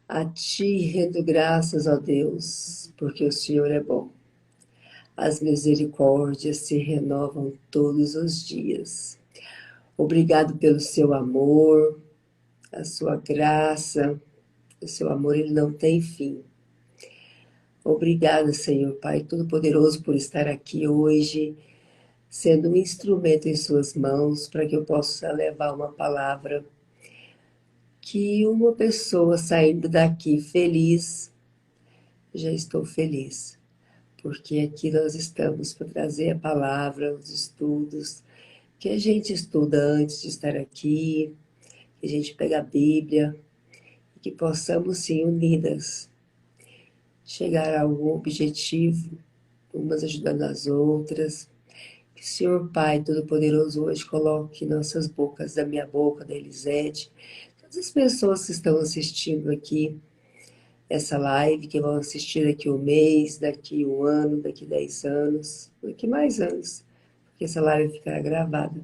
A ti rendo graças, ó Deus, porque o Senhor é bom. As misericórdias se renovam todos os dias. Obrigado pelo seu amor, a sua graça. O seu amor, ele não tem fim. Obrigada, Senhor Pai Todo-Poderoso, por estar aqui hoje, sendo um instrumento em suas mãos, para que eu possa levar uma palavra que uma pessoa saindo daqui feliz, já estou feliz. Porque aqui nós estamos para trazer a palavra, os estudos, que a gente estuda antes de estar aqui, que a gente pega a Bíblia, e que possamos sim, unidas, chegar a algum objetivo, umas ajudando as outras. Que o Senhor Pai Todo-Poderoso hoje coloque em nossas bocas, da minha boca, da Elisete, todas as pessoas que estão assistindo aqui, essa live, que vão assistir daqui um mês, daqui um ano, daqui 10 anos, daqui mais anos, porque essa live ficará gravada.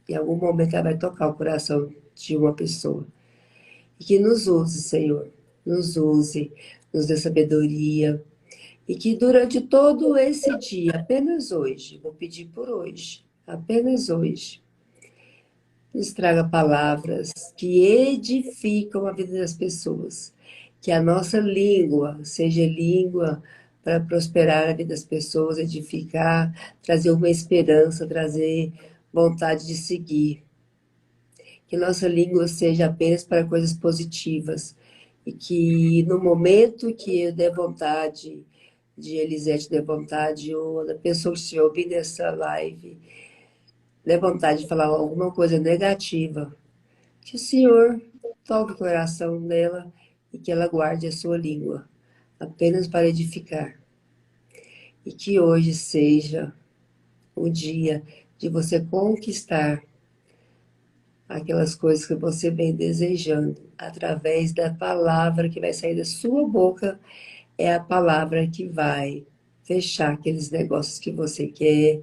Em algum momento ela vai tocar o coração de uma pessoa. E que nos use, Senhor, nos use, nos dê sabedoria, e que durante todo esse dia, apenas hoje, vou pedir por hoje, apenas hoje, nos traga palavras que edificam a vida das pessoas. Que a nossa língua seja língua para prosperar a vida das pessoas, edificar, trazer uma esperança, trazer vontade de seguir. Que nossa língua seja apenas para coisas positivas. E que no momento que eu der vontade, de Elisete der vontade, ou da pessoa que estiver ouvindo essa live, der vontade de falar alguma coisa negativa, que o Senhor toque o coração dela e que ela guarde a sua língua, apenas para edificar. E que hoje seja o dia de você conquistar aquelas coisas que você vem desejando, através da palavra que vai sair da sua boca, é a palavra que vai fechar aqueles negócios que você quer,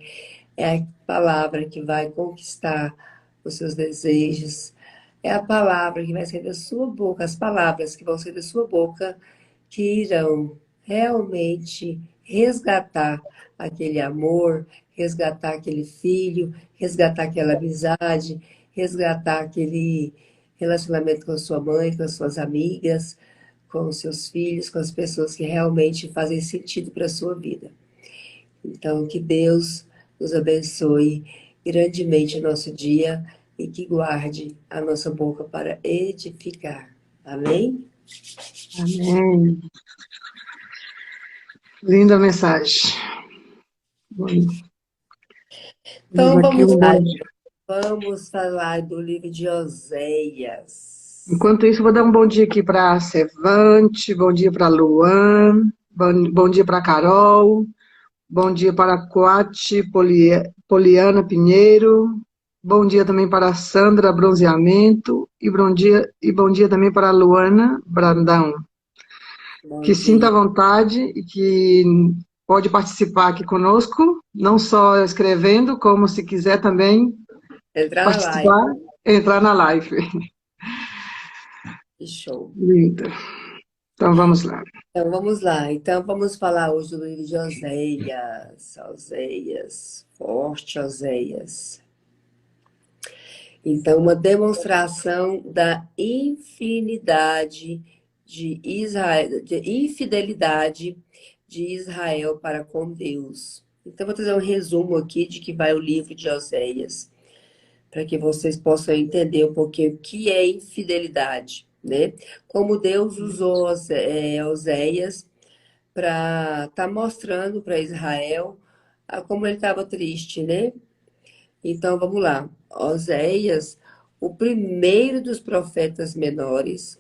é a palavra que vai conquistar os seus desejos, é a palavra que vai sair da sua boca, as palavras que vão sair da sua boca, que irão realmente resgatar aquele amor, resgatar aquele filho, resgatar aquela amizade, resgatar aquele relacionamento com a sua mãe, com as suas amigas, com os seus filhos, com as pessoas que realmente fazem sentido para a sua vida. Então, que Deus nos abençoe grandemente o nosso dia e que guarde a nossa boca para edificar. Amém? Amém. Linda mensagem. Vamos Então, aqui vamos um lá. bom dia. Vamos falar do livro de Oséias. Enquanto isso, vou dar um bom dia aqui para a Sevante, bom dia para a Luan, bom dia para a Carol, bom dia para a Coate Poliana Pinheiro, bom dia também para a Sandra Bronzeamento e bom dia também para a Luana Brandão. Bom Que sinta dia. à vontade e que pode participar aqui conosco, não só escrevendo, como se quiser também Entrar na live. participar, entrar na live. Que show. Linda. Então vamos lá. Então, vamos lá. Então, vamos falar hoje do livro de Oséias. Oséias. Forte Oséias. Então, uma demonstração da infinidade de Israel, de infidelidade de Israel para com Deus. Então, vou trazer um resumo aqui de que vai o livro de Oséias, para que vocês possam entender um pouquinho o que é infidelidade, né? Como Deus usou Oséias para estar mostrando para Israel como ele estava triste, né? Então, vamos lá. Oséias, o primeiro dos profetas menores,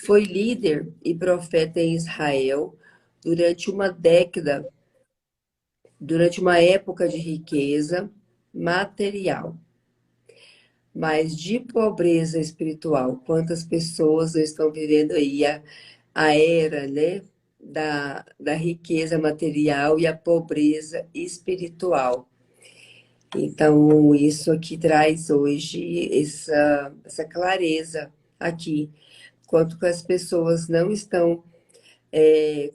foi líder e profeta em Israel durante uma década, durante uma época de riqueza material, mas de pobreza espiritual. Quantas pessoas estão vivendo aí a era, né, da riqueza material e a pobreza espiritual. Então, isso aqui traz hoje essa clareza aqui. quanto que as pessoas não estão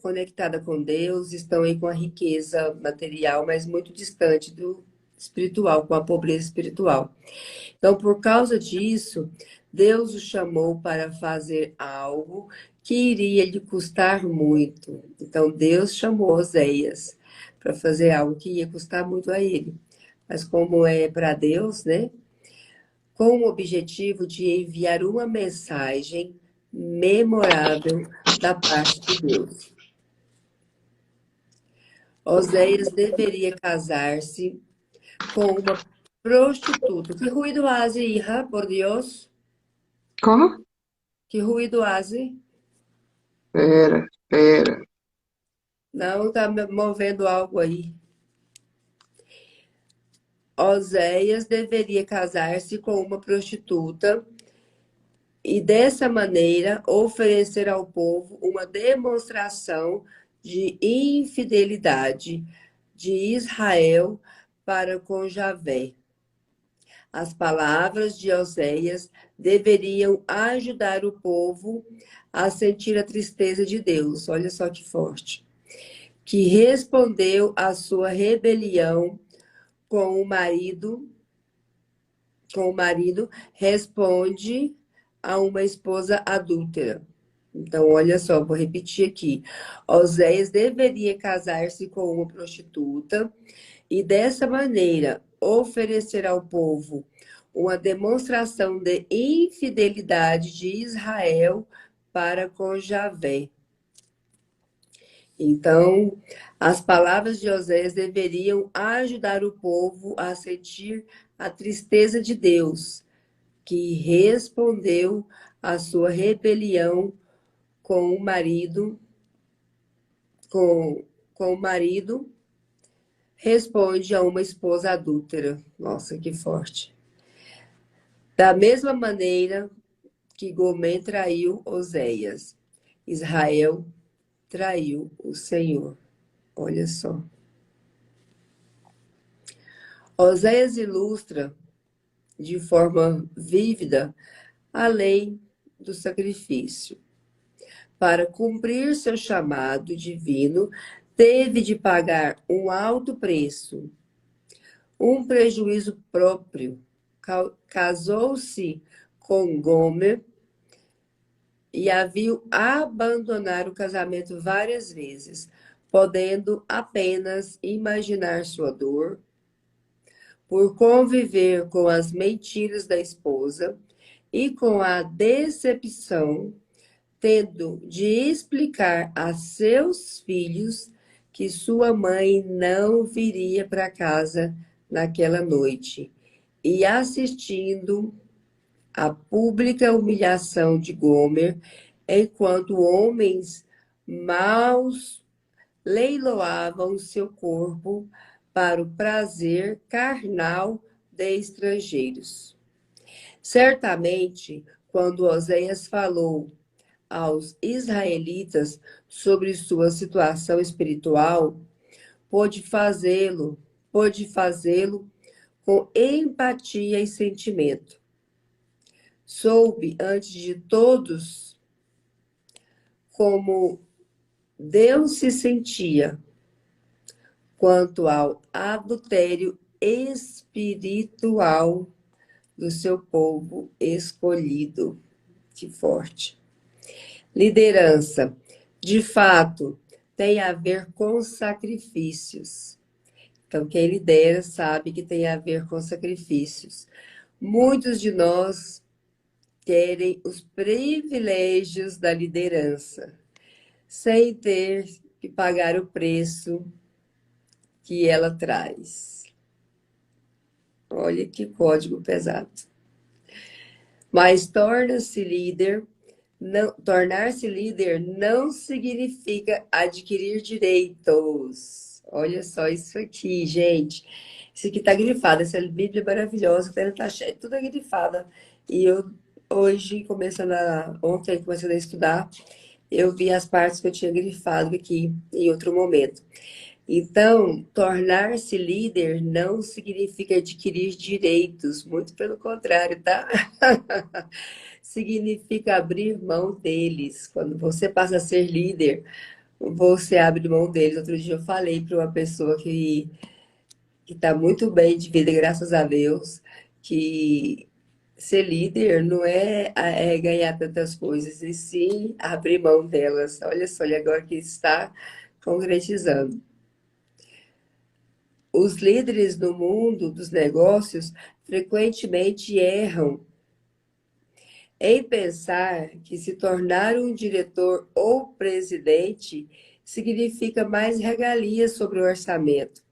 conectadas com Deus, estão aí com a riqueza material, mas muito distante do espiritual, com a pobreza espiritual. Então, por causa disso, Deus o chamou para fazer algo que iria lhe custar muito. Então, Deus chamou Oséias para fazer algo que ia custar muito a ele. Mas como é para Deus, né? Com o objetivo de enviar uma mensagem memorável da parte de Deus. Oséias deveria casar-se com uma prostituta. Que ruído hace, hija, por Dios? Como? Que ruído hace? Pera, pera. Não, tá movendo algo aí. Oséias deveria casar-se com uma prostituta e, dessa maneira, oferecer ao povo uma demonstração de infidelidade de Israel para com Javé. As palavras de Oséias deveriam ajudar o povo a sentir a tristeza de Deus. Olha só que forte. Que respondeu à sua rebelião com o marido responde a uma esposa adúltera. Então, olha só, vou repetir aqui. Oséias deveria casar-se com uma prostituta e, dessa maneira, oferecer ao povo uma demonstração de infidelidade de Israel para com Javé. Então, as palavras de Oséias deveriam ajudar o povo a sentir a tristeza de Deus, que respondeu à sua rebelião com o marido, com o marido, responde a uma esposa adúltera. Nossa, que forte. Da mesma maneira que Gomé traiu Oséias, Israel traiu o Senhor. Olha só. Oséias ilustra de forma vívida a lei do sacrifício. Para cumprir seu chamado divino, teve de pagar um alto preço, um prejuízo próprio. Casou-se com Gomer e a viu abandonar o casamento várias vezes, podendo apenas imaginar sua dor por conviver com as mentiras da esposa e com a decepção, tendo de explicar a seus filhos que sua mãe não viria para casa naquela noite, e assistindo à pública humilhação de Gomer, enquanto homens maus leiloavam seu corpo para o prazer carnal de estrangeiros. Certamente, quando Oséias falou aos israelitas sobre sua situação espiritual, pôde fazê-lo com empatia e sentimento. Soube, antes de todos, como Deus se sentia quanto ao adultério espiritual do seu povo escolhido. Que forte. Liderança, de fato, tem a ver com sacrifícios. Então, quem lidera sabe que tem a ver com sacrifícios. Muitos de nós querem os privilégios da liderança, sem ter que pagar o preço que ela traz. Olha que código pesado. Mas tornar-se líder não significa adquirir direitos. Olha só isso aqui, gente. Isso aqui tá grifado, essa Bíblia é maravilhosa, ela tá cheia, tudo é grifada. E eu, ontem, começando a estudar, eu vi as partes que eu tinha grifado aqui em outro momento. Então, tornar-se líder não significa adquirir direitos, muito pelo contrário, tá? significa abrir mão deles. Quando você passa a ser líder, você abre mão deles. Outro dia eu falei para uma pessoa que está muito bem de vida, graças a Deus, que ser líder não é ganhar tantas coisas, e sim abrir mão delas. Olha só, e agora que está concretizando. Os líderes no mundo dos negócios frequentemente erram em pensar que se tornar um diretor ou presidente significa mais regalias sobre o orçamento,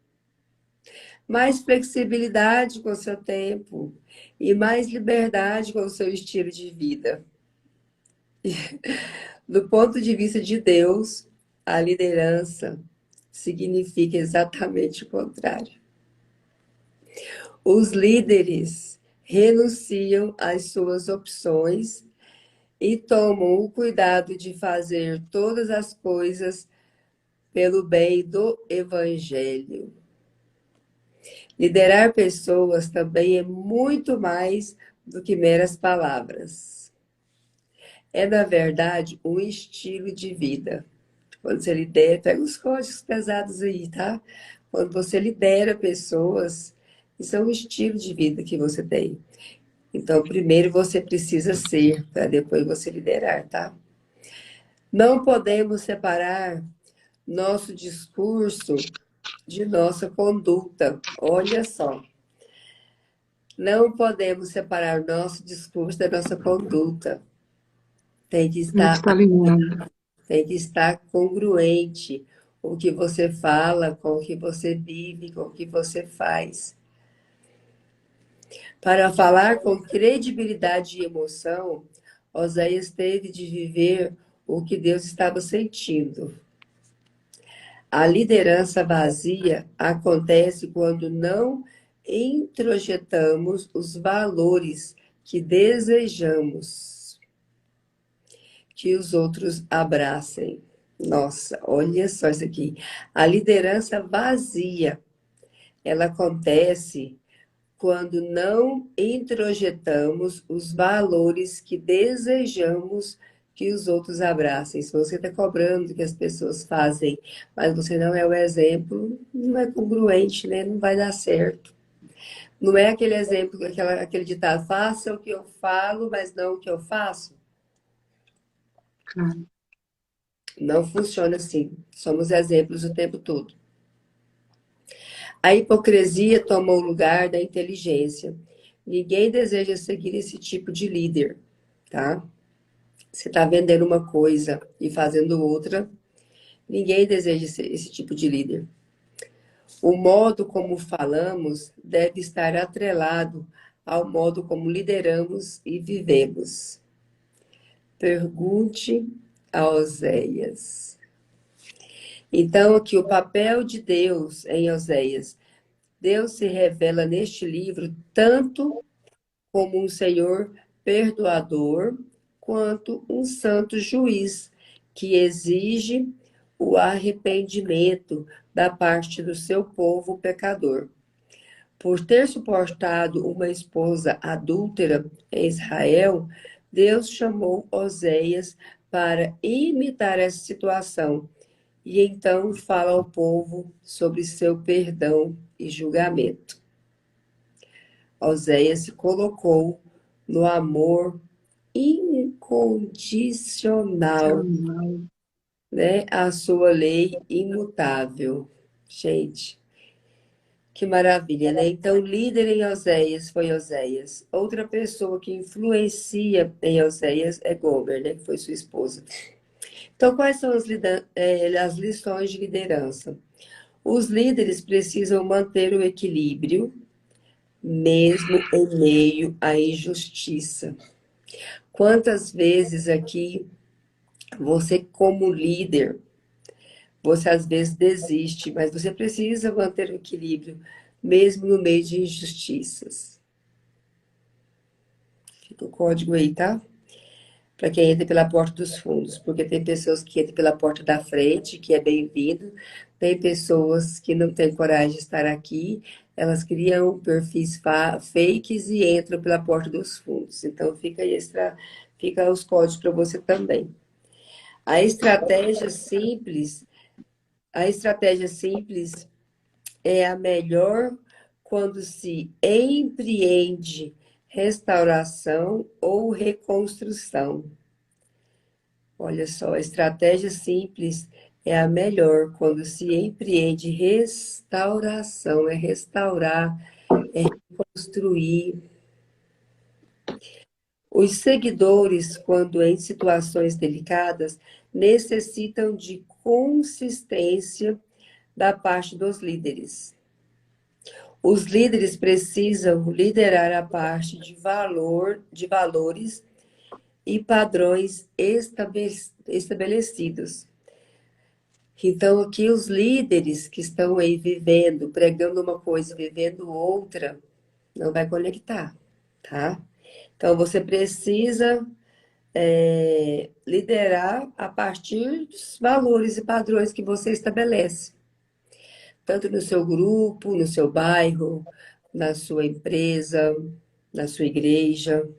mais flexibilidade com o seu tempo e mais liberdade com o seu estilo de vida. Do ponto de vista de Deus, a liderança significa exatamente o contrário. Os líderes renunciam às suas opções e tomam o cuidado de fazer todas as coisas pelo bem do Evangelho. Liderar pessoas também é muito mais do que meras palavras. É, na verdade, um estilo de vida. Quando você lidera, pega os códigos pesados aí, tá? Quando você lidera pessoas, isso é um estilo de vida que você tem. Então, primeiro você precisa ser, para depois você liderar, tá? Não podemos separar nosso discurso de nossa conduta. Olha só. Não podemos separar o nosso discurso da nossa conduta. Tem que Tem que estar, estar alinhado. tem que estar congruente o que você fala, com o que você vive, com o que você faz. Para falar com credibilidade e emoção, Oséias teve de viver o que Deus estava sentindo. A liderança vazia acontece quando não introjetamos os valores que desejamos que os outros abracem. Nossa, olha só isso aqui. A liderança vazia, ela acontece quando não introjetamos os valores que desejamos que os outros abracem. Se você está cobrando que as pessoas fazem, mas você não é o exemplo, não é congruente, né? Não vai dar certo. Não é aquele exemplo, aquele ditado, faça o que eu falo, mas não o que eu faço. Claro. Não funciona assim. Somos exemplos o tempo todo. A hipocrisia toma o lugar da inteligência. Ninguém deseja seguir esse tipo de líder, tá? Você está vendendo uma coisa e fazendo outra. Ninguém deseja ser esse tipo de líder. O modo como falamos deve estar atrelado ao modo como lideramos e vivemos. Pergunte a Oséias. Então, aqui o papel de Deus em Oséias. Deus se revela neste livro tanto como um Senhor perdoador, quanto um santo juiz, que exige o arrependimento da parte do seu povo pecador. Por ter suportado uma esposa adúltera em Israel, Deus chamou Oséias para imitar essa situação e então fala ao povo sobre seu perdão e julgamento. Oséias se colocou no amor incondicional, Jamais. né? A sua lei imutável. Gente, que maravilha, né? Então, líder em Oséias foi Oséias. Outra pessoa que influencia em Oséias é Gomer, né? Que foi sua esposa. Então, quais são as lições de liderança? Os líderes precisam manter o equilíbrio, mesmo em meio à injustiça. Quantas vezes aqui você, como líder, você às vezes desiste, mas você precisa manter o equilíbrio, mesmo no meio de injustiças. Fica o código aí, tá? Para quem entra pela porta dos fundos, porque tem pessoas que entram pela porta da frente, que é bem-vindo, tem pessoas que não têm coragem de estar aqui, elas criam perfis fakes e entram pela porta dos fundos. Então, fica os códigos para você também. A estratégia simples, a estratégia simples é a melhor quando se empreende restauração ou reconstrução. Olha só, a estratégia simples é a melhor quando se empreende restauração, é restaurar, é reconstruir. Os seguidores, quando em situações delicadas, necessitam de consistência da parte dos líderes. Os líderes precisam liderar a parte de valores e padrões estabelecidos. Então, aqui os líderes que estão aí vivendo, pregando uma coisa e vivendo outra, não vai conectar, tá? Então, você precisa liderar a partir dos valores e padrões que você estabelece, tanto no seu grupo, no seu bairro, na sua empresa, na sua igreja.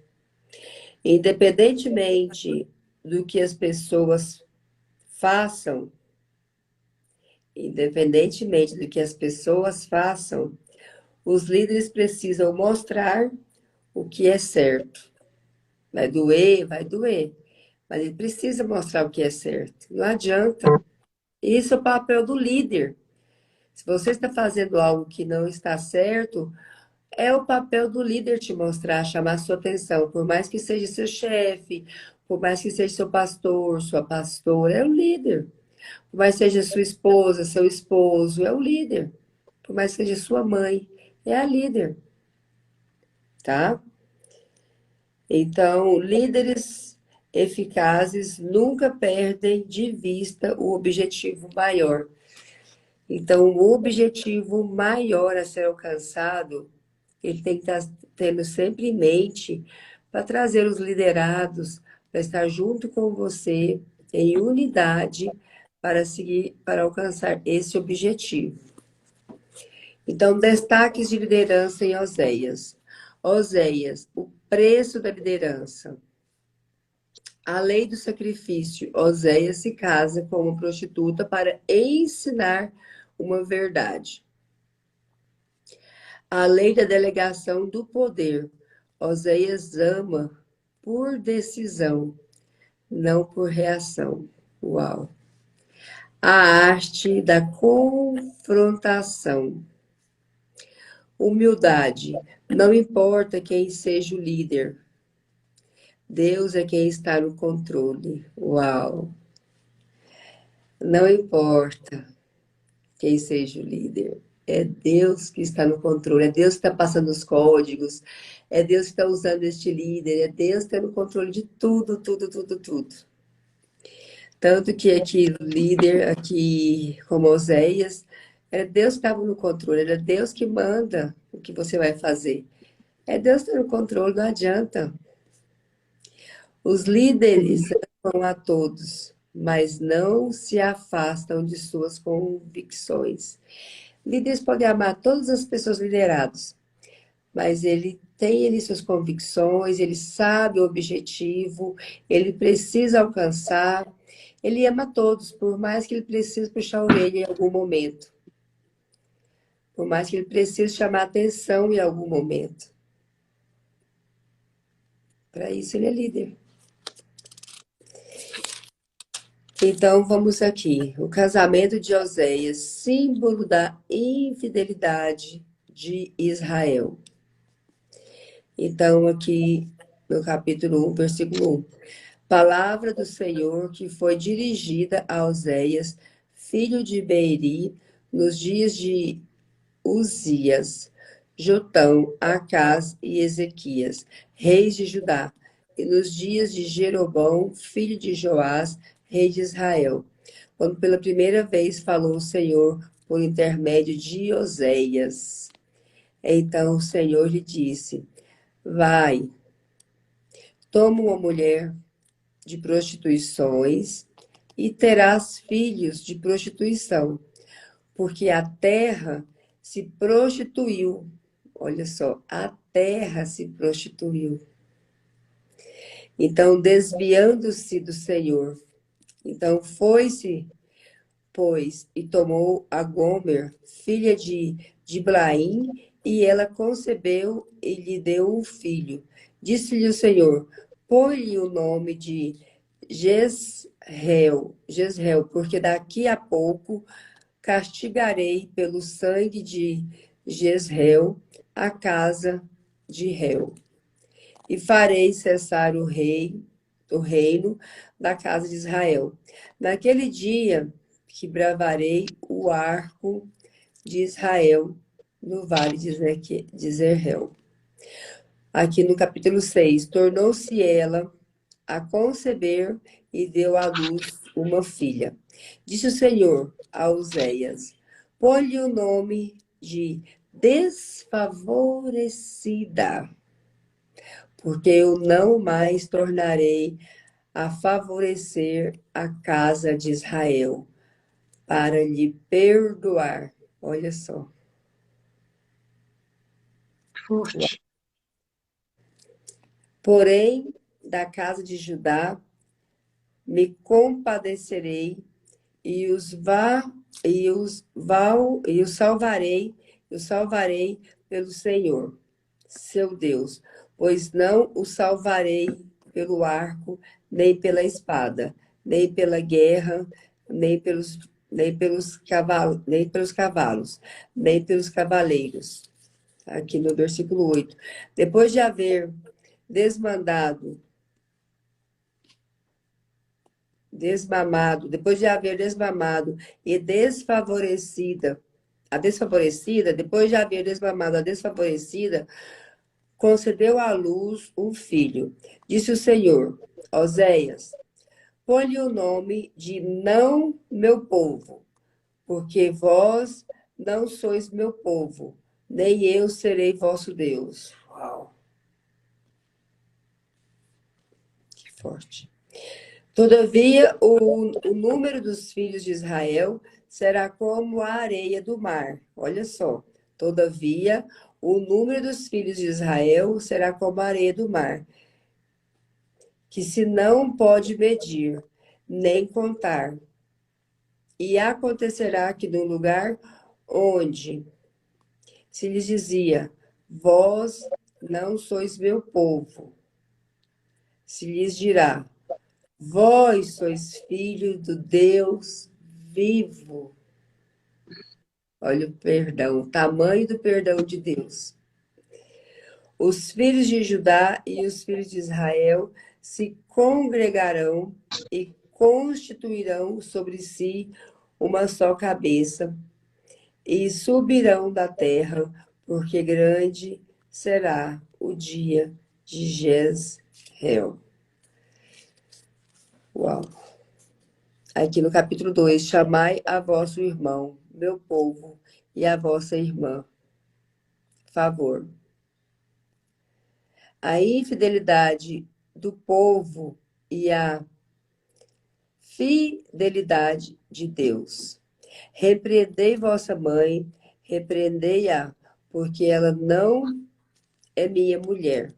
Independentemente do que as pessoas façam, independentemente do que as pessoas façam, os líderes precisam mostrar o que é certo. Vai doer, mas ele precisa mostrar o que é certo. Não adianta. Isso é o papel do líder. Se você está fazendo algo que não está certo, é o papel do líder te mostrar, chamar sua atenção, por mais que seja seu chefe, por mais que seja seu pastor, sua pastora, é o líder. Por mais que seja sua esposa, seu esposo, é o líder. Por mais que seja sua mãe, é a líder, tá? Então, líderes eficazes nunca perdem de vista o objetivo maior. Então, o objetivo maior a ser alcançado, ele tem que estar tendo sempre em mente para trazer os liderados, para estar junto com você, em unidade, para seguir, para alcançar esse objetivo. Então, destaques de liderança em Oséias. Oséias, o preço da liderança. A lei do sacrifício. Oséias se casa com uma prostituta para ensinar uma verdade. A lei da delegação do poder. Oséias ama por decisão, não por reação. Uau! A arte da confrontação. Humildade. Não importa quem seja o líder. Deus é quem está no controle. Uau! Não importa quem seja o líder. É Deus que está no controle, é Deus que está passando os códigos, é Deus que está usando este líder, é Deus que está no controle de tudo, tudo, tudo, tudo. Tanto que aqui o líder, aqui como Oséias, era Deus que estava no controle, era Deus que manda o que você vai fazer. É Deus que está no controle, não adianta. Os líderes amam a todos, mas não se afastam de suas convicções. Líderes podem amar todas as pessoas lideradas, mas ele tem ali suas convicções, ele sabe o objetivo, ele precisa alcançar, ele ama todos, por mais que ele precise puxar a orelha em algum momento, por mais que ele precise chamar atenção em algum momento. Para isso ele é líder. Então vamos aqui, o casamento de Oséias, símbolo da infidelidade de Israel. Então aqui no capítulo 1, versículo 1. Palavra do Senhor que foi dirigida a Oséias, filho de Beeri, nos dias de Uzias, Jotão, Acás e Ezequias, reis de Judá, e nos dias de Jeroboão, filho de Joás, rei de Israel, quando pela primeira vez falou o Senhor por intermédio de Oséias. Então o Senhor lhe disse: vai, toma uma mulher de prostituições e terás filhos de prostituição, porque a terra se prostituiu. Olha só, a terra se prostituiu. Então, desviando-se do Senhor. Então, foi-se, pois, e tomou a Gomer, filha de Diblaim, e ela concebeu e lhe deu um filho. Disse-lhe o Senhor, põe-lhe o nome de Jezreel, porque daqui a pouco castigarei pelo sangue de Jezreel a casa de Reu, e farei cessar o reino da casa de Israel. Naquele dia que bravarei o arco de Israel no vale de Zerreel. Aqui no capítulo 6, tornou-se ela a conceber e deu à luz uma filha. Disse o Senhor a Uzias, põe-lhe o nome de desfavorecida, porque eu não mais tornarei a favorecer a casa de Israel, para lhe perdoar. Olha só. Forte. Porém, da casa de Judá me compadecerei e os salvarei pelo Senhor, seu Deus, pois não o salvarei pelo arco, nem pela espada, nem pela guerra, nem pelos cavalos, nem pelos cavaleiros. Aqui no versículo 8. Depois de haver desmamado e depois de haver desmamado a desfavorecida, concedeu à luz um filho. Disse o Senhor, Oséias, põe-lhe o nome de não meu povo, porque vós não sois meu povo, nem eu serei vosso Deus. Uau! Que forte. Todavia, o número dos filhos de Israel será como a areia do mar. Olha só. Todavia, o número dos filhos de Israel será como a areia do mar, que se não pode medir, nem contar. E acontecerá que no lugar onde se lhes dizia, vós não sois meu povo, se lhes dirá, vós sois filhos do Deus vivo. Olha o perdão, o tamanho do perdão de Deus. Os filhos de Judá e os filhos de Israel se congregarão e constituirão sobre si uma só cabeça e subirão da terra, porque grande será o dia de Jezreel. Uau! Aqui no capítulo 2, chamai a vosso irmão, meu povo, e a vossa irmã. Favor. A infidelidade do povo e a fidelidade de Deus. Repreendei vossa mãe, repreendei-a, porque ela não é minha mulher,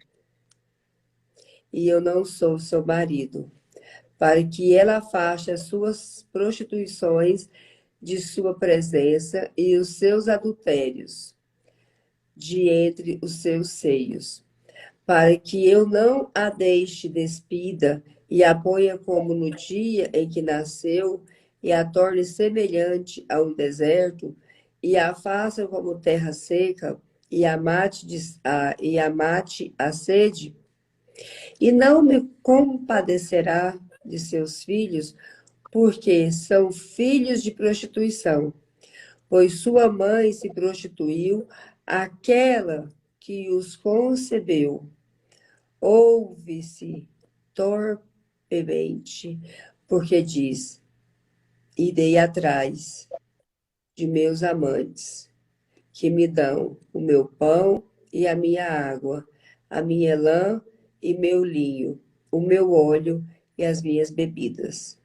e eu não sou seu marido, para que ela afaste as suas prostituições de sua presença e os seus adultérios de entre os seus seios, para que eu não a deixe despida e a ponha como no dia em que nasceu e a torne semelhante a um deserto e a faça como terra seca e a mate a sede, e não me compadecerá de seus filhos, porque são filhos de prostituição, pois sua mãe se prostituiu, aquela que os concebeu. Ouve-se torpemente, porque diz, irei atrás de meus amantes, que me dão o meu pão e a minha água, a minha lã e meu linho, o meu óleo e as minhas bebidas.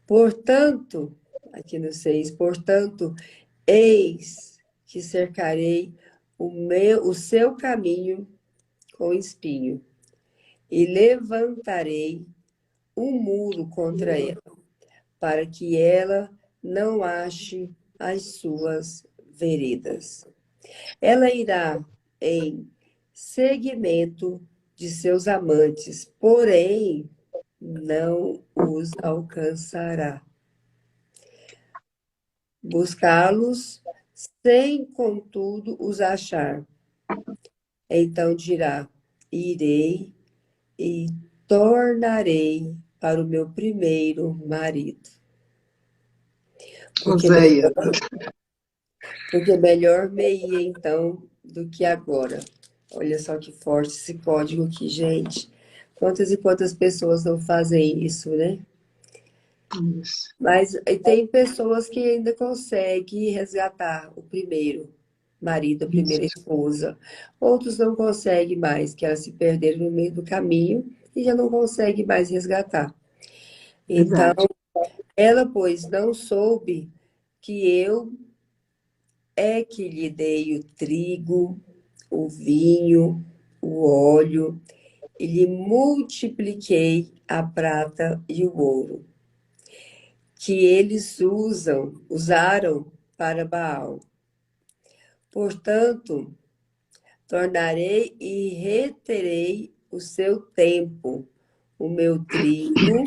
Portanto, aqui no 6, portanto, eis que cercarei o seu caminho com espinho, e levantarei um muro contra ela, para que ela não ache as suas veredas. Ela irá em seguimento de seus amantes, porém não os alcançará. Buscá-los sem, contudo, os achar. Então dirá: irei e tornarei para o meu primeiro marido. Porque Oséias. melhor me ia então do que agora. Olha só que forte esse código aqui, gente. Quantas e quantas pessoas não fazem isso, né? Isso. Mas tem pessoas que ainda conseguem resgatar o primeiro marido, a primeira Isso. esposa. Outros não conseguem mais, que elas se perderam no meio do caminho e já não conseguem mais resgatar. Então, Verdade. ela, pois, não soube que eu é que lhe dei o trigo, o vinho, o óleo, e lhe multipliquei a prata e o ouro, que eles usaram para Baal. Portanto, tornarei e reterei o seu tempo, o meu trigo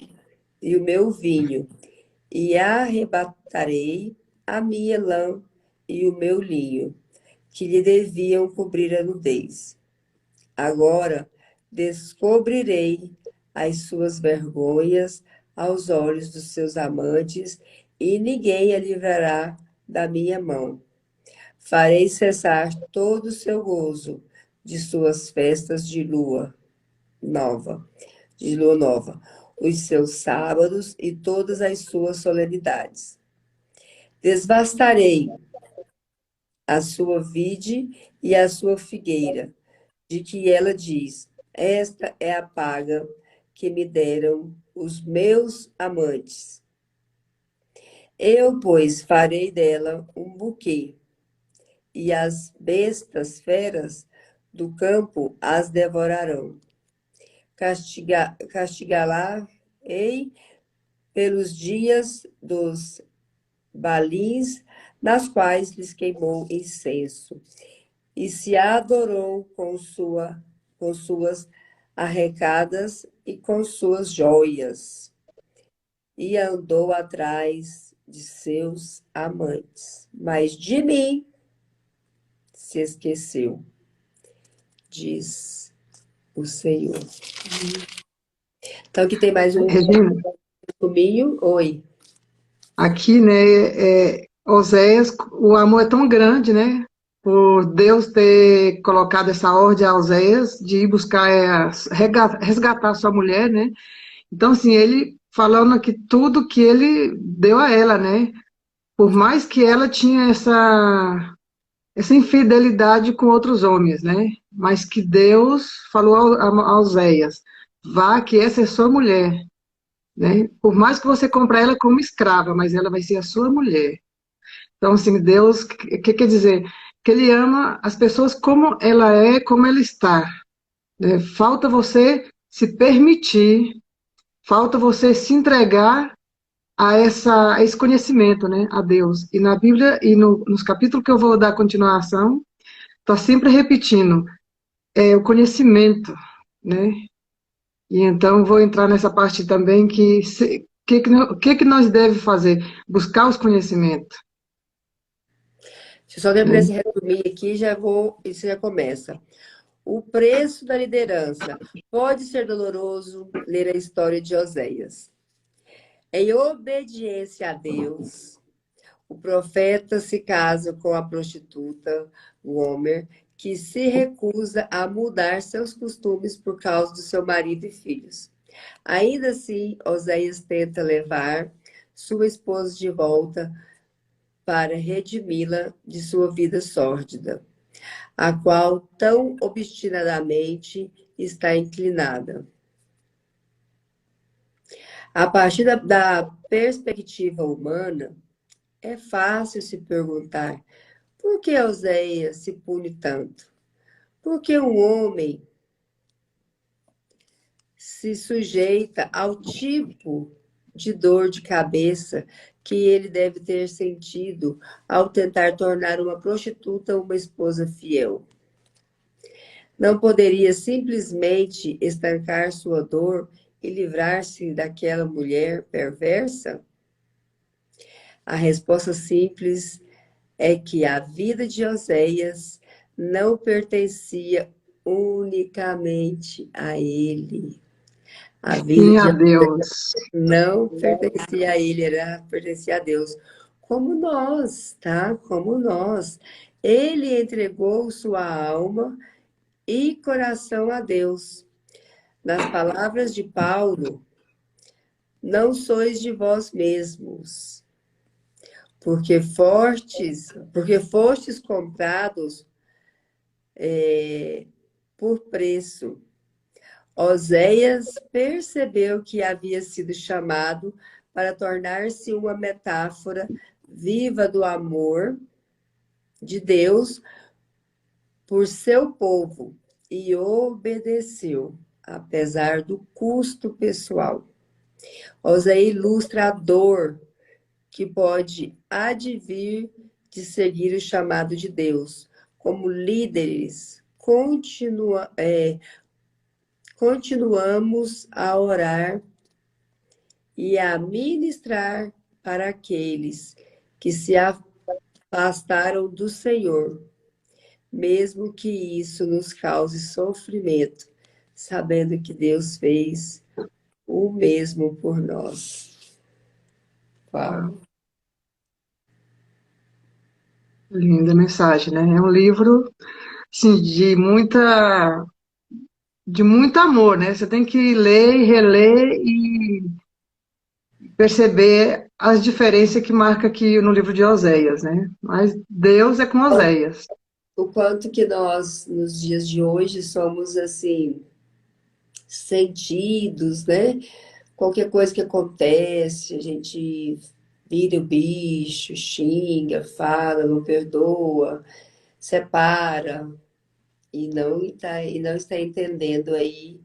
e o meu vinho, e arrebatarei a minha lã e o meu linho, que lhe deviam cobrir a nudez. Agora descobrirei as suas vergonhas aos olhos dos seus amantes, e ninguém a livrará da minha mão. Farei cessar todo o seu gozo de suas festas nova, de lua nova, os seus sábados e todas as suas solenidades. Devastarei a sua vide e a sua figueira, de que ela diz: esta é a paga que me deram os meus amantes. Eu, pois, farei dela um buquê, e as bestas feras do campo as devorarão. Castigá-la-ei pelos dias dos balins, nas quais lhes queimou incenso, e se adorou com suas arrecadas e com suas joias, e andou atrás de seus amantes. Mas de mim se esqueceu, diz o Senhor. Então, aqui tem mais um Regina, resuminho. Oi. aqui, né, Oséias, o amor é tão grande, né, por Deus ter colocado essa ordem a Oséias de ir buscar, resgatar sua mulher, né, então, assim, ele falando aqui tudo que ele deu a ela, né, por mais que ela tinha essa infidelidade com outros homens, né, mas que Deus falou a Oséias, vá que essa é sua mulher, né? Por mais que você compre ela como escrava, mas ela vai ser a sua mulher. Então, assim, Deus, o que quer dizer? Que Ele ama as pessoas como ela é, como ela está. Né? Falta você se permitir, falta você se entregar a esse conhecimento, né, a Deus. E na Bíblia, e nos capítulos que eu vou dar continuação, está sempre repetindo, o conhecimento, né? E então vou entrar nessa parte também que nós devemos fazer? Buscar os conhecimentos, Deixa eu só terminar né? esse resuminho aqui, isso já começa. O preço da liderança. Pode ser doloroso ler a história de Oséias. Em obediência a Deus, o profeta se casa com a prostituta Gomer, que se recusa a mudar seus costumes por causa do seu marido e filhos. Ainda assim, Oséias tenta levar sua esposa de volta para redimi-la de sua vida sórdida, a qual tão obstinadamente está inclinada. A partir da perspectiva humana, é fácil se perguntar Por que Oséias se pune tanto? Porque um homem se sujeita ao tipo de dor de cabeça que ele deve ter sentido ao tentar tornar uma prostituta uma esposa fiel. Não poderia simplesmente estancar sua dor e livrar-se daquela mulher perversa? A resposta simples é que a vida de Oséias não pertencia unicamente a ele. A vida Sim, a de Deus. não pertencia a ele, pertencia a Deus. Como nós, tá? Como nós. Ele entregou sua alma e coração a Deus. Nas palavras de Paulo, não sois de vós mesmos, porque fostes comprados por preço. Oséias percebeu que havia sido chamado para tornar-se uma metáfora viva do amor de Deus por seu povo e obedeceu, apesar do custo pessoal. Oséias ilustra a dor que pode advir de seguir o chamado de Deus. Como líderes, continuamos a orar e a ministrar para aqueles que se afastaram do Senhor, mesmo que isso nos cause sofrimento, sabendo que Deus fez o mesmo por nós. Uau. Linda mensagem, né? É um livro, assim, de muito amor, né? Você tem que ler e reler e perceber as diferenças que marca aqui no livro de Oséias, né? Mas Deus é com Oséias. O quanto que nós, nos dias de hoje, somos assim, sentidos, né? Qualquer coisa que acontece, a gente vira o bicho, xinga, fala, não perdoa, separa e não está entendendo aí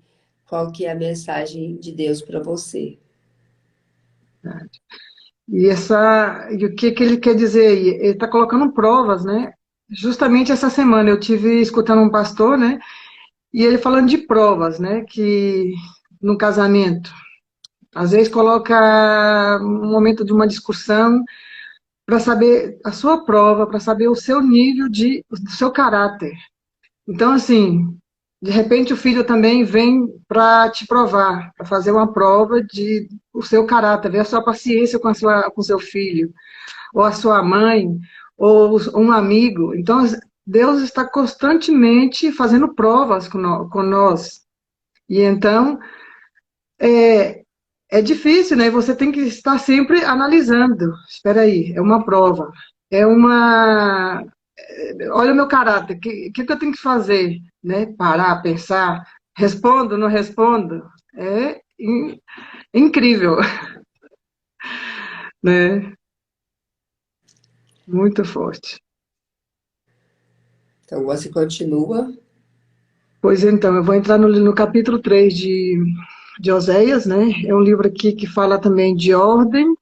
qual que é a mensagem de Deus para você. E o que que ele quer dizer aí? Ele está colocando provas, né? Justamente essa semana eu tive escutando um pastor, né? E ele falando de provas, né? Que no casamento, às vezes coloca um momento de uma discussão para saber a sua prova, para saber o seu nível do seu caráter. Então, assim, de repente o filho também vem para te provar, para fazer uma prova de o seu caráter, ver a sua paciência com seu filho, ou a sua mãe, ou um amigo. Então, Deus está constantemente fazendo provas com nós. E então, é, é difícil, né? Você tem que estar sempre analisando. Espera aí, é uma prova. É uma olha o meu caráter, que eu tenho que fazer, né? Parar, pensar, respondo, não respondo, é incrível, né? Muito forte. Então você continua. Pois então, eu vou entrar no capítulo 3 de Oséias, né? É um livro aqui que fala também de ordem.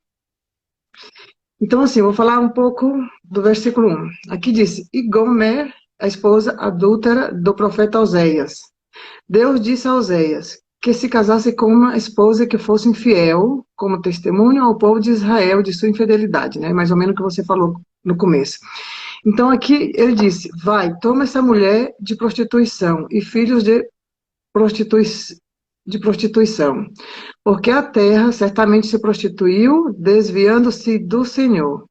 Então, assim, eu vou falar um pouco do versículo 1. Aqui diz, e Gomer, a esposa adúltera do profeta Oséias. Deus disse a Oséias que se casasse com uma esposa que fosse infiel, como testemunho ao povo de Israel de sua infidelidade, né? Mais ou menos o que você falou no começo. Então aqui ele disse: vai, toma essa mulher de prostituição e filhos prostitui de prostituição, porque a terra certamente se prostituiu, desviando-se do Senhor.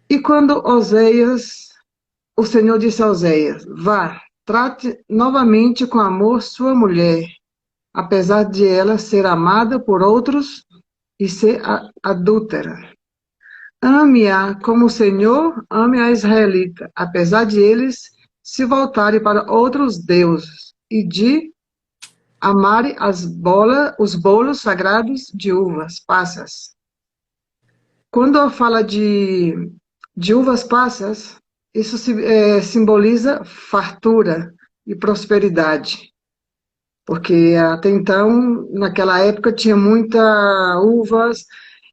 E quando o Senhor disse a Oséias: vá, trate novamente com amor sua mulher, apesar de ela ser amada por outros e ser adúltera. Ame-a como o Senhor ame a israelita, apesar de eles se voltarem para outros deuses e de amarem os bolos sagrados de uvas passas. Quando fala de de uvas passas, isso simboliza fartura e prosperidade. Porque até então, naquela época, tinha muita uvas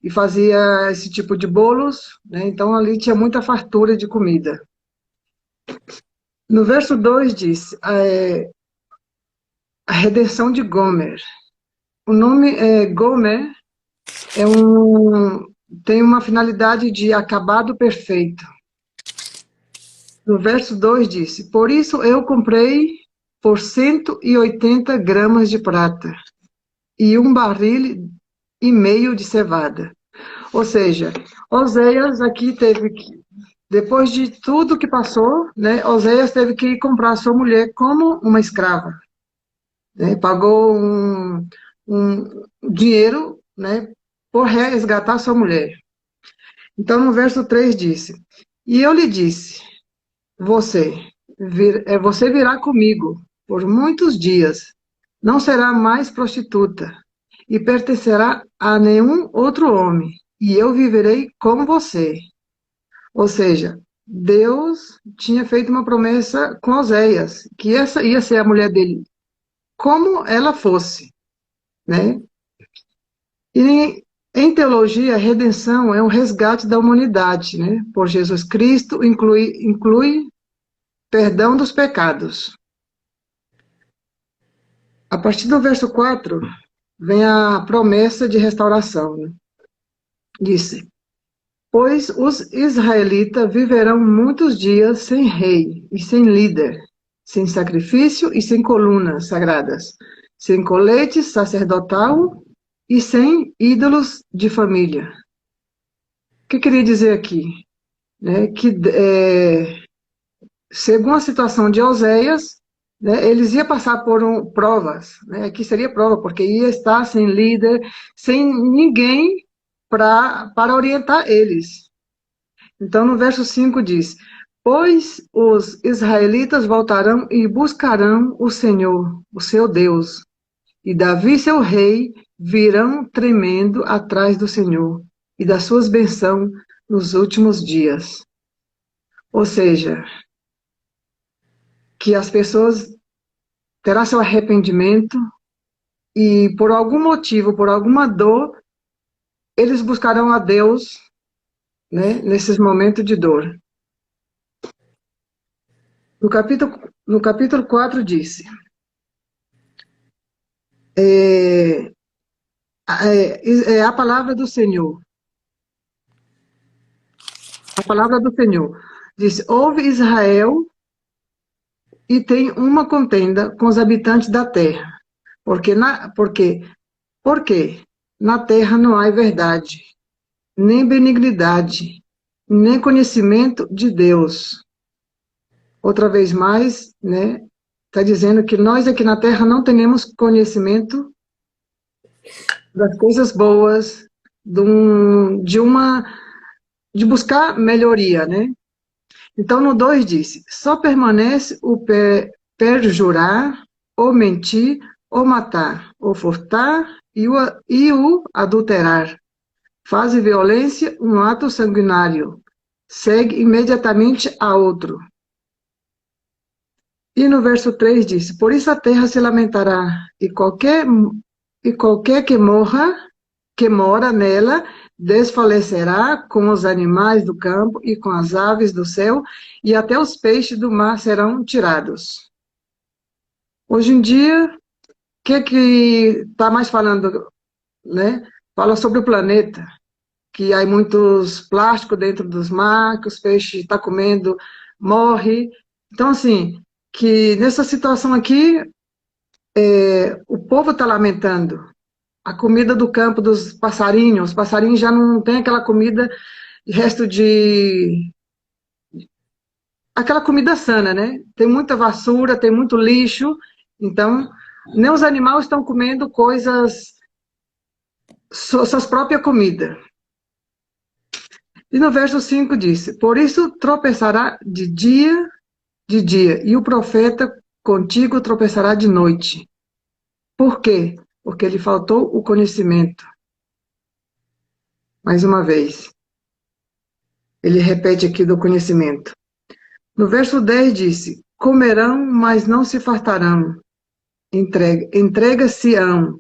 e fazia esse tipo de bolos, né? Então ali tinha muita fartura de comida. No verso 2 diz, a redenção de Gomer. O nome Gomer tem uma finalidade de acabado perfeito. No verso 2 disse, por isso eu comprei por 180 gramas de prata e um barril e meio de cevada. Ou seja, Oséias aqui teve que, depois de tudo que passou, né, Oséias teve que comprar sua mulher como uma escrava. Né, pagou um dinheiro, né, por resgatar sua mulher. Então, no verso 3 disse, e eu lhe disse, você virá comigo por muitos dias, não será mais prostituta, e pertencerá a nenhum outro homem, e eu viverei com você. Ou seja, Deus tinha feito uma promessa com Oséias, que essa ia ser a mulher dele, como ela fosse, né? E em teologia, a redenção é um resgate da humanidade, né? Por Jesus Cristo, inclui perdão dos pecados. A partir do verso 4, vem a promessa de restauração, né? Disse, pois os israelitas viverão muitos dias sem rei e sem líder, sem sacrifício e sem colunas sagradas, sem colete sacerdotal e sem ídolos de família. O que queria dizer aqui? Né, que, segundo a situação de Oséias, né, eles iam passar por provas, né, aqui seria prova, porque ia estar sem líder, sem ninguém para orientar eles. Então, no verso 5 diz, pois os israelitas voltarão e buscarão o Senhor, o seu Deus, e Davi, seu rei, virão tremendo atrás do Senhor e das suas bênçãos nos últimos dias. Ou seja, que as pessoas terão seu arrependimento e por algum motivo, por alguma dor, eles buscarão a Deus, né, nesses momentos de dor. No capítulo 4 disse, é a palavra do Senhor. A palavra do Senhor. Diz, ouve Israel e tem uma contenda com os habitantes da terra. Porque na terra não há verdade, nem benignidade, nem conhecimento de Deus. Outra vez mais, né, está dizendo que nós aqui na terra não temos conhecimento das coisas boas, de buscar melhoria, né? Então, no 2 disse, só permanece o perjurar, ou mentir, ou matar, ou furtar e o adulterar. Faz violência um ato sanguinário. Segue imediatamente a outro. E no verso 3 diz, por isso a terra se lamentará, e qualquer que mora nela, desfalecerá com os animais do campo e com as aves do céu, e até os peixes do mar serão tirados. Hoje em dia, o que está mais falando, né? Fala sobre o planeta, que há muitos plásticos dentro dos mares, que os peixes estão comendo, morre. Então, assim, que nessa situação aqui, o povo está lamentando. A comida do campo dos passarinhos, os passarinhos já não tem aquela comida, resto de... aquela comida sana, né? Tem muita vassoura, tem muito lixo, então, nem os animais estão comendo coisas, suas próprias comidas. E no verso 5 disse, por isso tropeçará de dia, e o profeta contigo tropeçará de noite. Por quê? Porque lhe faltou o conhecimento. Mais uma vez. Ele repete aqui do conhecimento. No verso 10 disse, comerão, mas não se fartarão. Entrega-se-ão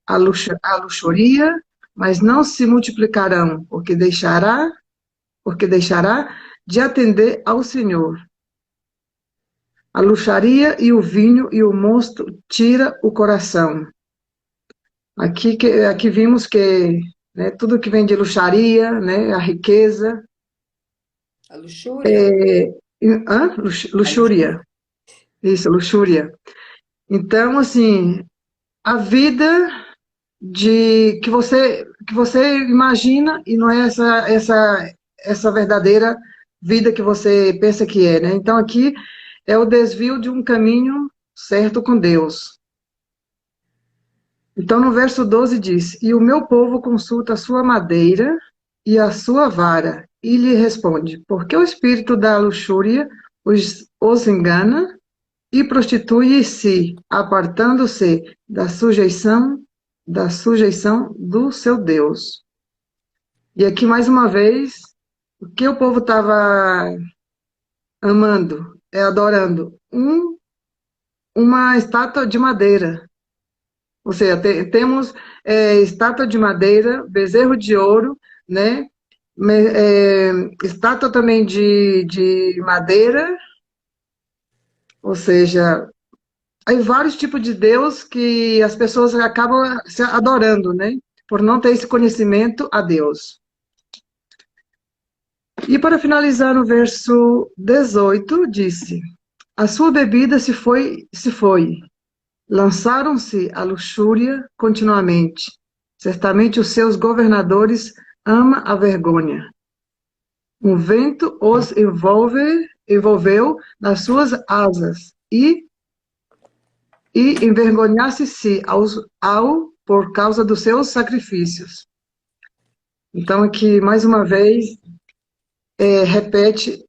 à luxúria, mas não se multiplicarão, porque deixará de atender ao Senhor. A luxaria e o vinho e o mosto tira o coração. Aqui vimos que, né, tudo que vem de luxaria, né, a riqueza, A luxúria? A luxúria. Luxúria, isso, luxúria. Então, assim, a vida de que você imagina e não é essa verdadeira vida que você pensa que é, né? Então, aqui é o desvio de um caminho certo com Deus. Então, no verso 12 diz: E o meu povo consulta a sua madeira e a sua vara, e lhe responde: Porque o espírito da luxúria os engana e prostitui-se, apartando-se da sujeição do seu Deus. E aqui, mais uma vez, o que o povo estava amando, adorando, uma estátua de madeira. Ou seja, temos estátua de madeira, bezerro de ouro, né? Estátua também de madeira, ou seja, aí vários tipos de Deus que as pessoas acabam se adorando, né? Por não ter esse conhecimento a Deus. E para finalizar, no verso 18, disse: A sua bebida se foi. Lançaram-se à luxúria continuamente. Certamente os seus governadores ama a vergonha. Um vento os envolveu nas suas asas e envergonhasse-se por causa dos seus sacrifícios. Então, aqui, mais uma vez, repete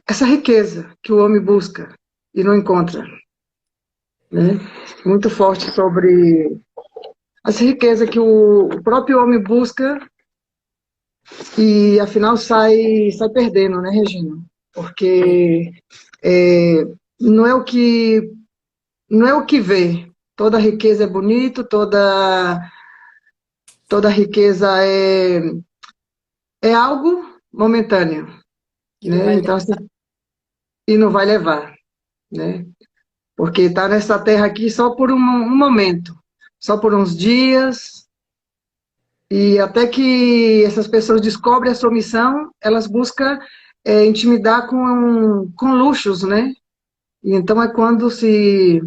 essa riqueza que o homem busca e não encontra, né? Muito forte sobre essa riqueza que o próprio homem busca e, afinal, sai perdendo, né, Regina? Porque é, não é o que não é o que vê. Toda riqueza é bonito, toda riqueza é algo momentâneo, Que não né? vai Então, assim, e não vai levar, né? Porque está nessa terra aqui só por um momento, só por uns dias, e até que essas pessoas descobrem a sua missão, elas buscam intimidar com luxos, né? E então é quando se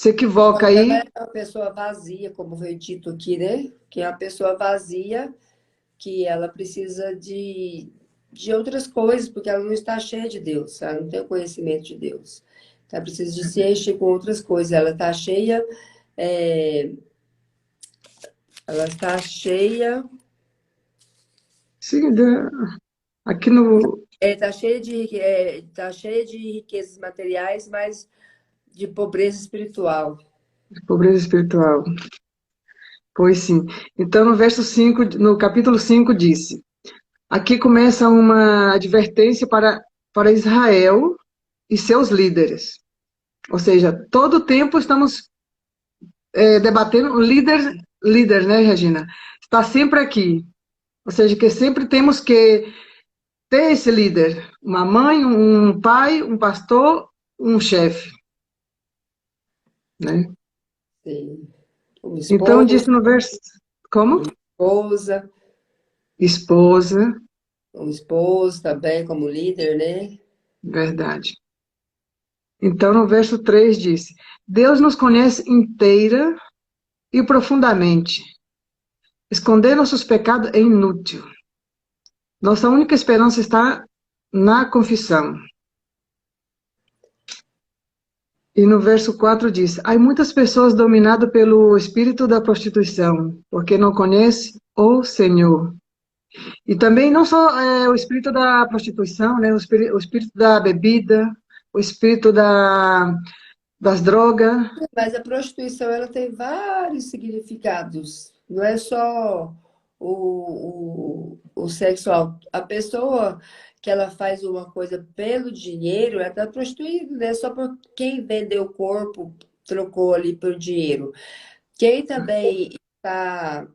equivoca quando ela aí. é uma pessoa vazia, como foi dito aqui, né? Que é uma pessoa vazia, que ela precisa de outras coisas, porque ela não está cheia de Deus, ela não tem o conhecimento de Deus. Então, ela precisa de se encher com outras coisas. É, ela está cheia, Sim, aqui no tá cheia de riquezas materiais, mas de pobreza espiritual. pobreza espiritual. Pois sim. Então, no verso 5, no capítulo 5 disse: Aqui começa uma advertência para Israel e seus líderes. Ou seja, todo o tempo estamos debatendo líder, né, Regina? Está sempre aqui. Ou seja, que sempre temos que ter esse líder. Uma mãe, um pai, um pastor, um chefe, né? Sim. Como Então, esposo, disse no verso... como Como? esposa, Esposa, como esposo também, como líder, né? verdade. Então, no verso 3 disse: Deus nos conhece inteira e profundamente. Esconder nossos pecados é inútil. Nossa única esperança está na confissão. E no verso 4 diz: Há muitas pessoas dominadas pelo espírito da prostituição, porque não conhecem o Senhor. E também não só o espírito da prostituição, né? O espírito da bebida, o espírito das drogas. Mas a prostituição ela tem vários significados. Não é só o sexual. A pessoa que ela faz uma coisa pelo dinheiro, ela está prostituindo, né? Só por quem vendeu o corpo trocou ali por dinheiro. Quem também está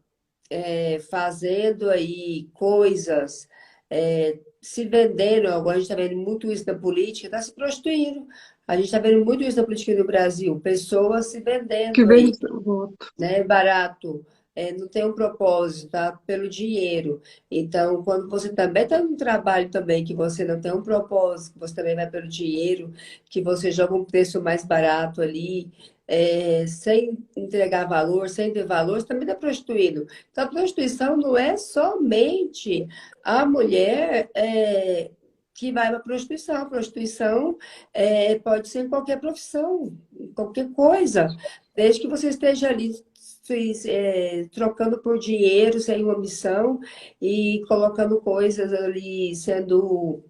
fazendo aí coisas, se vendendo, agora a gente está vendo muito isso na política, está se prostituindo. A gente está vendo muito isso na política do Brasil, pessoas se Que vendendo vem aí, o voto. né, barato, não tem um propósito, tá? Pelo dinheiro. Então, quando você também está num trabalho também que você não tem um propósito, que você também vai pelo dinheiro, que você joga um preço mais barato ali, sem entregar valor, sem ter valor, você também está prostituindo. Então, a prostituição não é somente a mulher que vai para a prostituição. A prostituição pode ser em qualquer profissão, em qualquer coisa. Desde que você esteja ali trocando por dinheiro sem uma missão e colocando coisas ali sendo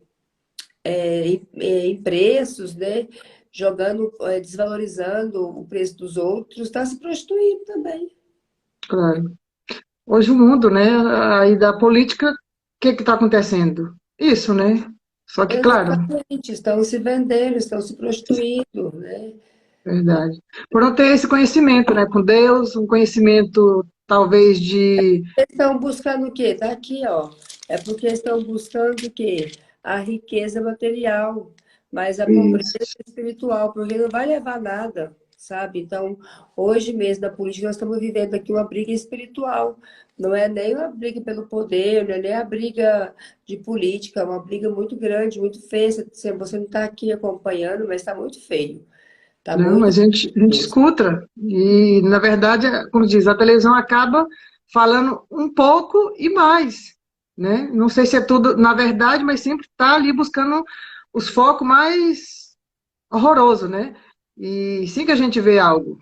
em preços, né? Jogando, desvalorizando o preço dos outros, está se prostituindo também. Claro. Hoje o mundo, né, aí da política, o que está acontecendo? Isso, né? Só que, claro, Exatamente, estão se vendendo, estão se prostituindo, né? verdade. Por não ter esse conhecimento, né, com Deus, um conhecimento talvez de Estão buscando o quê? Está aqui, ó. É porque estão buscando o quê? A riqueza material, mas a pobreza isso, espiritual, porque não vai levar nada, sabe? Então, hoje mesmo na política, nós estamos vivendo aqui uma briga espiritual. Não é nem uma briga pelo poder, não é nem a briga de política, é uma briga muito grande, muito feia. Você não está aqui acompanhando, mas está muito feio. Está não, muito mas a gente feio. escuta e, na verdade, como diz, a televisão acaba falando um pouco e mais, né? Não sei se é tudo na verdade, mas sempre está ali buscando os focos mais horrorosos, né? E sim que a gente vê algo.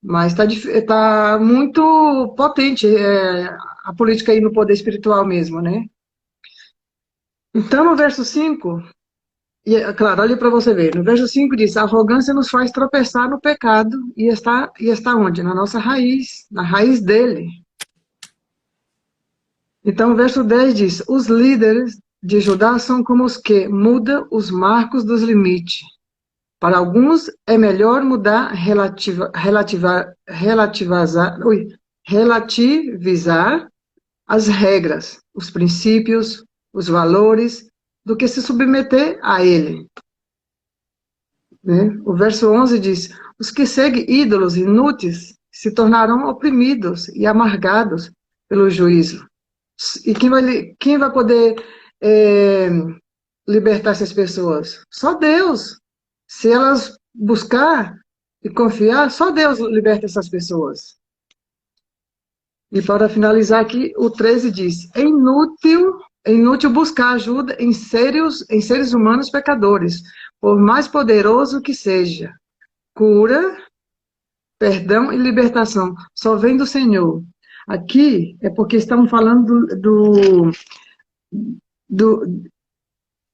Mas tá muito potente a política aí no poder espiritual mesmo, né? Então, no verso 5 claro, olha para você ver, no verso 5 diz, a arrogância nos faz tropeçar no pecado e está onde? Na nossa raiz, na raiz dele. Então, o verso 10 diz, os líderes de Judá são como os que mudam os marcos dos limites. Para alguns é melhor mudar, relativizar as regras, os princípios, os valores, do que se submeter a ele. Né? O verso 11 diz: os que seguem ídolos inúteis se tornarão oprimidos e amargados pelo juízo. E quem vai poder é, libertar essas pessoas? Só Deus. Se elas buscar e confiar, só Deus liberta essas pessoas. E para finalizar aqui, o 13 diz: é inútil buscar ajuda em seres humanos pecadores, por mais poderoso que seja. Cura, perdão e libertação só vem do Senhor. Aqui é porque estamos falando do,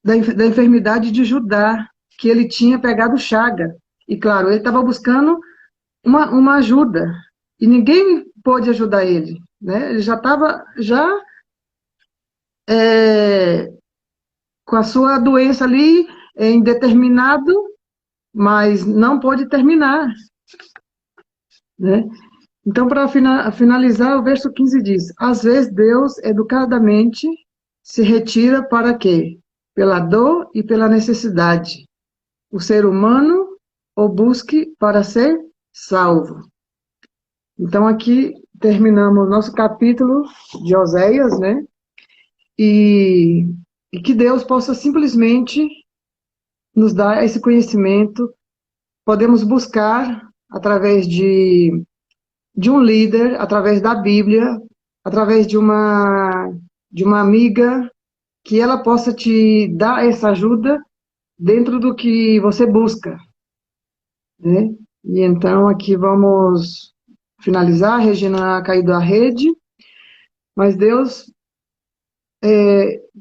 da enfermidade de Judá, que ele tinha pegado chaga. E claro, ele estava buscando uma ajuda. E ninguém pôde ajudar ele. Né? Ele já estava é, com a sua doença ali indeterminado, mas não pôde terminar. Né? Então, para finalizar, o verso 15 diz: às vezes Deus educadamente se retira para quê? Pela dor e pela necessidade. O ser humano o busque para ser salvo. Então, aqui terminamos nosso capítulo de Oséias, né? E, e que Deus possa simplesmente nos dar esse conhecimento. Podemos buscar através de um líder, através da Bíblia, através de uma amiga, que ela possa te dar essa ajuda dentro do que você busca, né? E então aqui vamos finalizar. A Regina caiu da rede, mas Deus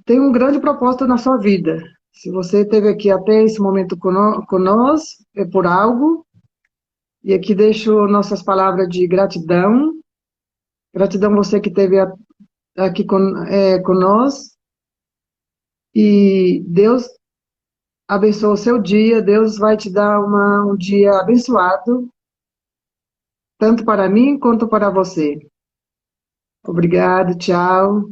tem um grande propósito na sua vida. Se você esteve aqui até esse momento conosco, é por algo. E aqui deixo nossas palavras de gratidão. Gratidão você que esteve aqui conosco. E Deus abençoe o seu dia. Deus vai te dar um dia abençoado, tanto para mim quanto para você. Obrigado, tchau.